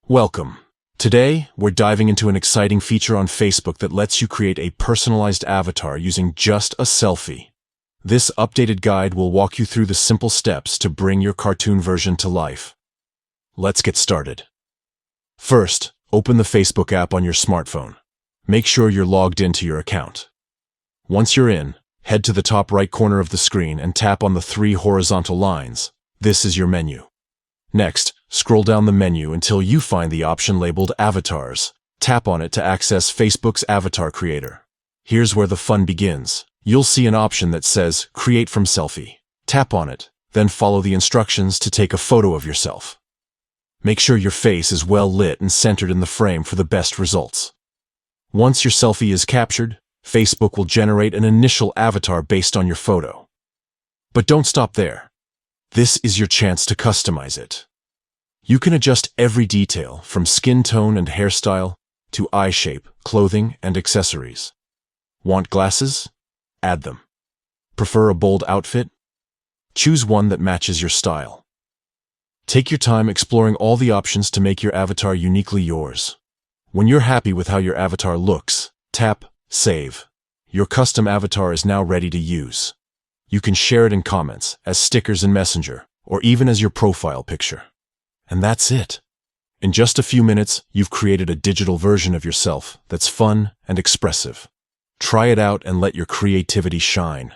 Welcome. Today, we're diving into an exciting feature on Facebook that lets you create a personalized avatar using just a selfie. This updated guide will walk you through the simple steps to bring your cartoon version to life. Let's get started. First, open the Facebook app on your smartphone. Make sure you're logged into your account. Once you're in, head to the top right corner of the screen and tap on the 3 horizontal lines. This is your menu. Next, scroll down the menu until you find the option labeled Avatars. Tap on it to access Facebook's Avatar Creator. Here's where the fun begins. You'll see an option that says Create from Selfie. Tap on it, then follow the instructions to take a photo of yourself. Make sure your face is well lit and centered in the frame for the best results. Once your selfie is captured, Facebook will generate an initial avatar based on your photo. But don't stop there. This is your chance to customize it. You can adjust every detail from skin tone and hairstyle to eye shape, clothing, and accessories. Want glasses? Add them. Prefer a bold outfit? Choose one that matches your style. Take your time exploring all the options to make your avatar uniquely yours. When you're happy with how your avatar looks, tap Save. Your custom avatar is now ready to use. You can share it in comments, as stickers in Messenger, or even as your profile picture. And that's it. In just a few minutes, you've created a digital version of yourself that's fun and expressive. Try it out and let your creativity shine.